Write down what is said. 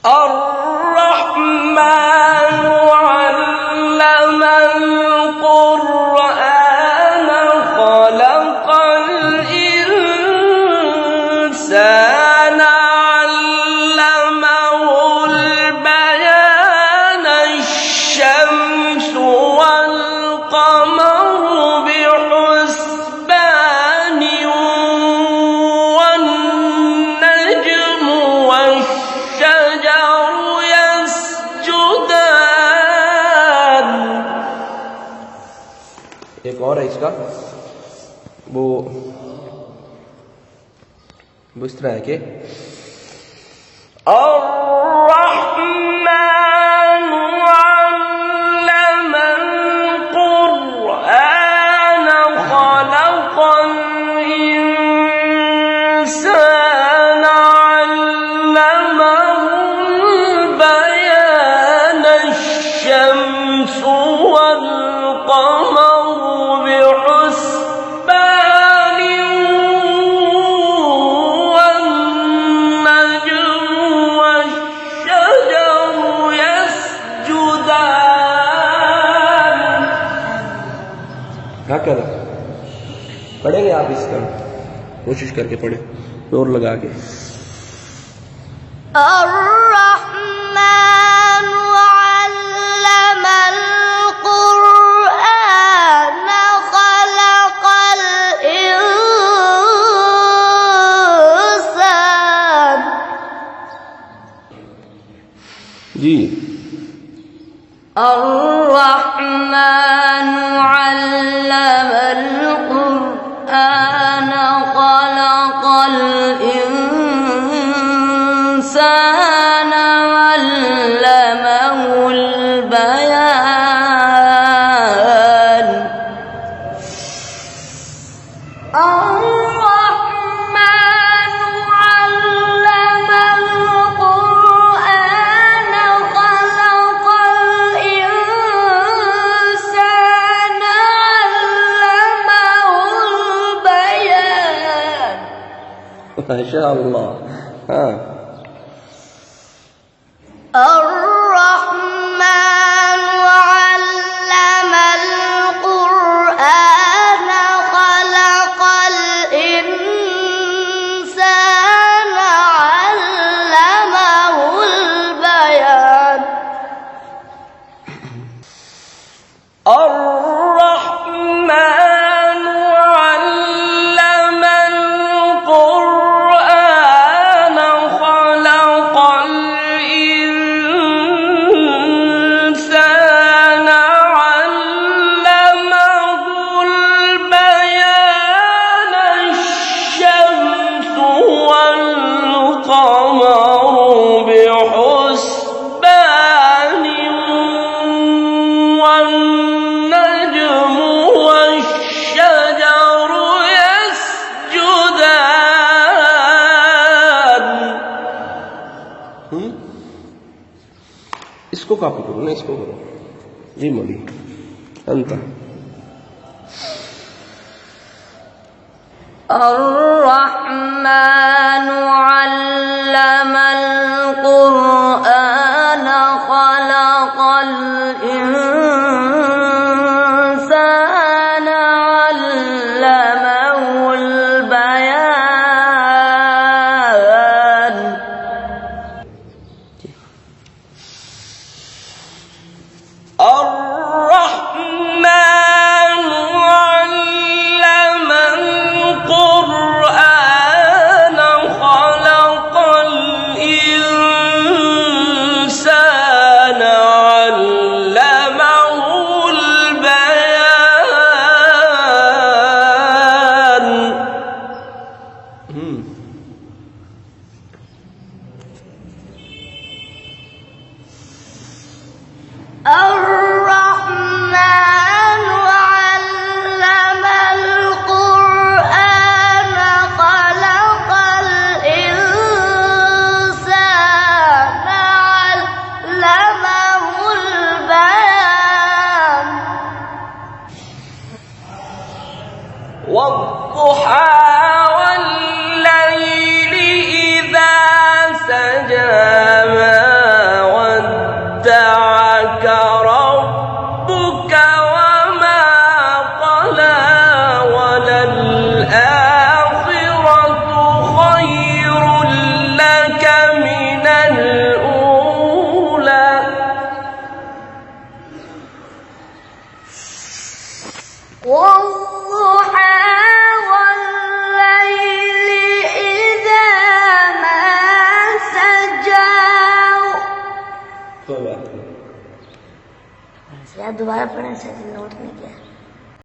الرحمن علم القرآن خلق الإنسان علمه البيان الشمس والقمر بحسبان والنجم والشجر يسجدان. एक और है इसका, वो इस तरह है कि الرحمن علم القرآن خلق الإنسان علمه البيان الشمس والقمر بحسبان والنجم والشجر يسجدان. क्या पढ़ेंगे आप इसका, कोशिश करके पढ़े जोर लगा के. الرحمن علم القرآن خلق الإنسان. जी الرحمن علم القرآن خلق الإنسان علمه البيان. الرحمن علم القرآن خلق الإنسان علمه البيان. माशाअल्लाह. हाँ, الرحمن علم القرآن خلق الإنسان علمه البيان. الرحمن علم القرآن خلق الإنسان علمه البيان الشمس والقمر بحسبان والنجم والشجر يسجدان. इसको कॉपी करो ना, इसको करो जी मौली अंत. الرحمن علم القرآن خلق الإنسان علمه البيان. الرحمن علم القرآن यार दोबारा पढ़े सर, नोट नहीं किया।